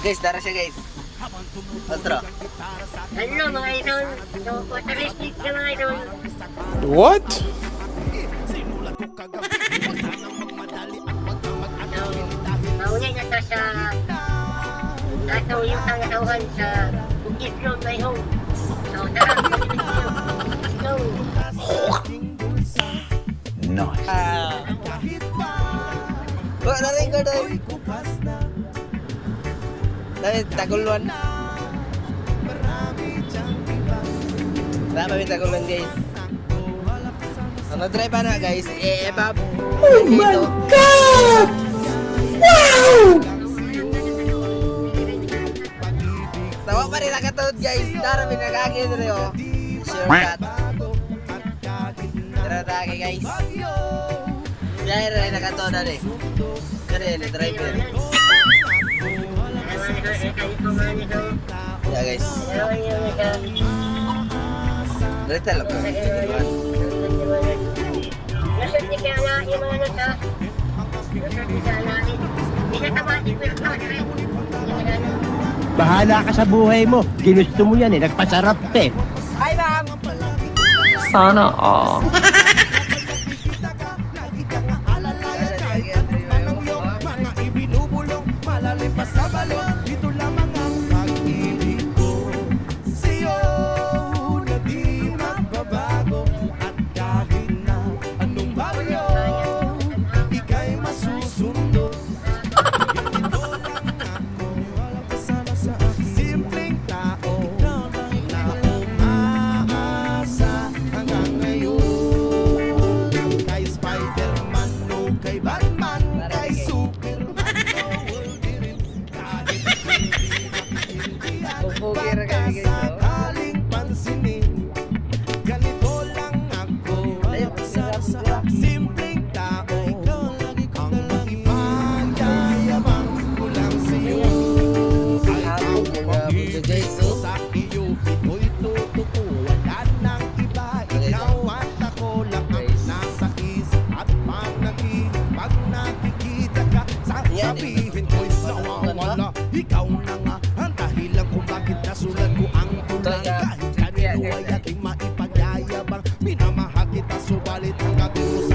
guys, dara siya guys. Otro. Hello mga idol. So, pataristik ka mga idol. What? Naunay na ta sa ataw yung tangatawan sa Bukid Road by home. So, tara. Let's go. Nice. Wala na rin ko doon. Dahil taguluan. Tama yung taguluan guys. Ano try pa na guys? Bab. Oh my God! Wow! Tawa pa rin nakatawad guys. Tara pinagagin rin oh. Shortcut. Tara tage guys. Dahil rin nakatawad na rin. Tara rin, driver. Ya guys. Dito lang. Nasaan niya kaya na yung mga nasa? Nasaan niya kaya na? Inatabati ko yung kawin. Bahala ka sa buhay mo. Ginusto mo yan eh. Nagpasarap eh. Hi ma'am! Sana all. Bubugir kami guys. Sabihin ko'y nawawala. Ikaw na nga ang dahilan kung bakit nasulat ko ang tulang. Kahit kanino ay aking maipagyayabang. Minamahal kita subalit ang gabi mo